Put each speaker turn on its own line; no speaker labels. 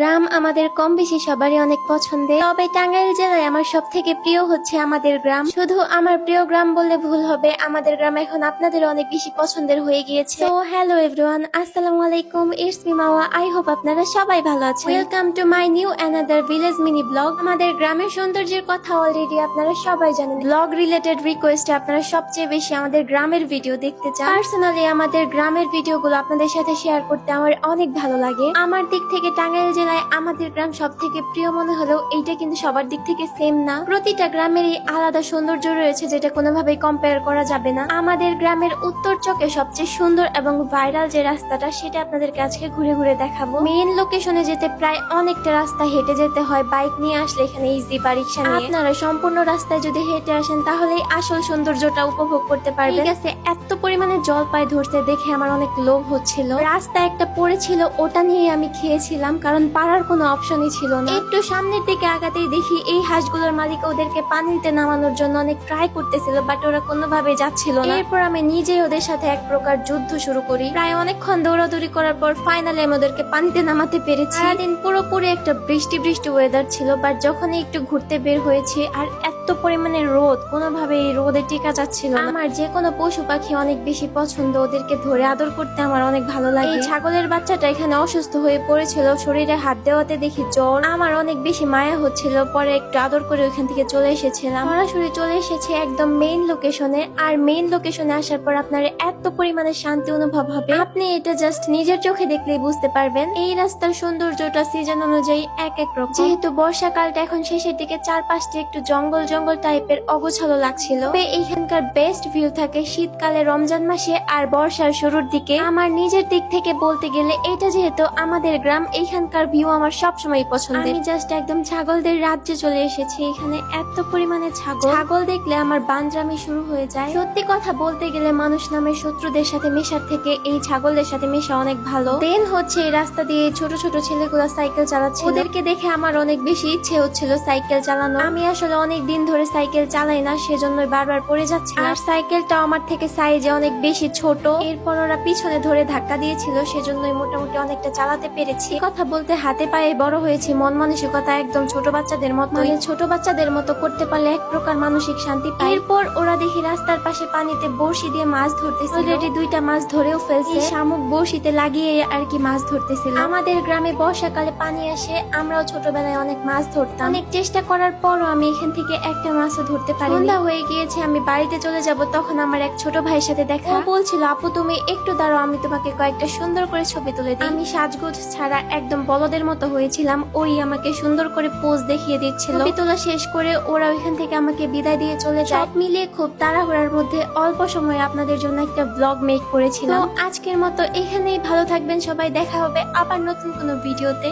গ্রাম আমাদের কম বেশি সবারই অনেক পছন্দের, তবে টাঙ্গাইল জেলায় আমার সব থেকে প্রিয় হচ্ছে আমাদের গ্রাম। শুধু আমার প্রিয় গ্রাম বললে ভুল হবে, আমাদের গ্রাম এখন আপনাদের অনেক বেশি পছন্দের হয়ে গিয়েছে। তো হ্যালো এভরিওয়ান, আসসালামু আলাইকুম, it's me Mawa. I hope আপনারা সবাই ভালো আছেন। Welcome to my new another village mini blog. আমাদের গ্রামের সৌন্দর্যের কথা অলরেডি আপনারা সবাই জানেন। ব্লগ রিলেটেড রিকোয়েস্টে আপনারা সবচেয়ে বেশি আমাদের গ্রামের ভিডিও দেখতে চান। পার্সোনালি আমাদের গ্রামের ভিডিওগুলো আপনাদের সাথে শেয়ার করতে আমার অনেক ভালো লাগে। আমার দিক থেকে টাঙ্গাইল জেলায় আমাদের গ্রাম সব থেকে প্রিয় মনে হলেও এইটা কিন্তু সবার দিক থেকে সেম না। প্রতিটা গ্রামেরই আলাদা সৌন্দর্য রয়েছে, যেটা কোনোভাবেই কম্পেয়ার করা যাবে না। আমাদের গ্রামের উত্তর চকে সবচেয়ে সুন্দর এবং ভাইরাল যে রাস্তাটা, সেটা আপনাদেরকে আজকে ঘুরে ঘুরে দেখাবো। মেইন লোকেশনে যেতে প্রায় অনেকটা রাস্তা হেঁটে যেতে হয়, বাইক নিয়ে আসলে এখানে ইজি বা রিক্সা নিয়ে। আপনারা সম্পূর্ণ রাস্তায় যদি হেঁটে আসেন তাহলেই আসল সৌন্দর্যটা উপভোগ করতে পারবেন। ঠিক আছে, এত পরিমাণে জল পায়ে ধরতে দেখে আমার অনেক লোভ হচ্ছিল। রাস্তায় একটা পড়েছিল, ওটা নিয়ে আমি খেয়েছিলাম, কারণ পাড়ার কোনো অপশনই ছিল না। একটু সামনের দিকে আগাতেই দেখি এই হাঁসগুলোর মালিক ওদেরকে পানিতে নামানোর জন্য অনেক ট্রাই করতেছিল, বাট ওরা কোনোভাবে যাচ্ছিল না। এরপর আমি নিজেই ওদের সাথে এক প্রকার যুদ্ধ শুরু করি। প্রায় অনেকক্ষণ দৌড়াদৌড়ি করার পর ফাইনালি আমি ওদেরকে পানিতে নামাতে পেরেছি। সারাদিন পুরোপুরি একটা বৃষ্টি বৃষ্টি ওয়েদার ছিল, বাট যখনই একটু ঘুরতে বের হয়েছি আর এত পরিমাণে রোদ, কোনোভাবে এই রোদে টিকা যাচ্ছিল না। আমার যে কোনো পশু পাখি অনেক বেশি পছন্দ, ওদেরকে ধরে আদর করতে আমার অনেক ভালো লাগে। এই ছাগলের বাচ্চাটা এখানে অসুস্থ হয়ে পড়েছিল, শরীরে হাত দেওয়াতে দেখি জ্বর। আমার অনেক বেশি মায়া হচ্ছিল, পরে একটু আদর করে ওইখান থেকে চলে এসেছিলাম। সরাসরি চলে এসেছে একদম মেইন লোকেশনে। আর মেইন লোকেশনে আসার পর আপনার এত পরিমাণে শান্তি অনুভব হবে, আপনি এটা জাস্ট নিজের চোখে দেখলেই বুঝতে পারবেন। এই রাস্তার সৌন্দর্যটা সিজন অনুযায়ী এক এক রকম। যেহেতু বর্ষাকালটা এখন শেষের দিকে, চারপাশটি একটু জঙ্গল জঙ্গল টাইপের অগোছালো লাগছিল। এইখানকার বেস্ট ভিউ থাকে শীতকালে, রমজান মাসে আর বর্ষার শুরুর দিকে। আমার নিজের দিক থেকে বলতে গেলে এটা যেহেতু আমাদের গ্রাম, এইখানকার ভিউ আমার সবসময় পছন্দ। আমি জাস্ট একদম ছাগলদের রাজ্যে চলে এসেছি। এখানে এত পরিমাণে ছাগল দেখলে আমার বান্দরামি শুরু হয়ে যায়। সত্যি কথা বলতে গেলে মানুষ নামের শত্রুদের সাথে মেশার থেকে এই ছাগলদের সাথে মেশা অনেক ভালো। দেন হচ্ছে এই রাস্তা দিয়ে ছোট ছোট ছেলেগুলো সাইকেল চালাচ্ছে, ওদেরকে দেখে আমার অনেক বেশি ইচ্ছে হচ্ছিল সাইকেল চালানো। আমি আসলে অনেক দিন ধরে সাইকেল চালাই না, সেজন্যই বারবার পড়ে যাচ্ছে। আর সাইকেলটা আমার থেকে সাইজে অনেক বেশি ছোট। এরপর ওরা পিছনে ধরে ধাক্কা দিয়েছিল, সেজন্যই মোটামুটি অনেকটা চালাতে পেরেছি। কথা বলতে হাতে পায়ে বড় হয়েছি, মন মানসিকতা একদম ছোট বাচ্চাদের মতো। ছোট বাচ্চাদের মতো করতে পারলে এক প্রকার মানসিক শান্তি পাই। এরপর ওরা দেখি রাস্তার পাশে পানিতে বড়শি দিয়ে মাছ ধরতেছিল। অলরেডি দুইটা মাছ ধরেও ফেলছে। শামুক বড়শিতে লাগিয়ে আর কি মাছ ধরতেছিল। আমাদের গ্রামে বর্ষাকালে পানি আসে, আমরাও ছোটবেলায় অনেক মাছ ধরতাম। অনেক চেষ্টা করার পরও আমি এখান থেকে একটা মাছও ধরতে পারি। সন্ধ্যা হয়ে গিয়েছে, আমি বাড়িতে চলে যাব। তখন আমার এক ছোট ভাইয়ের সাথে দেখা। ও বলছিল, আপু তুমি একটু দাঁড়াও, আমি তোমাকে কয়েকটা সুন্দর করে ছবি তুলে দিই। আমি সাজগোজ ছাড়া একদম বলদের মতো হয়েছিলাম। ওই আমাকে সুন্দর করে পোজ দেখিয়ে দিচ্ছিল। ছবি তোলা শেষ করে ওরা ওইখান থেকে আমাকে বিদায় দিয়ে চলে যায়। সব মিলিয়ে খুব তাড়াহুড়ার মধ্যে অল্প সময়ে আপনাদের জন্য একটা ব্লগ মেক করেছিলাম। আজকের মতো এখানেই, ভালো থাকবেন সবাই, দেখা হবে আবার নতুন কোনো ভিডিওতে।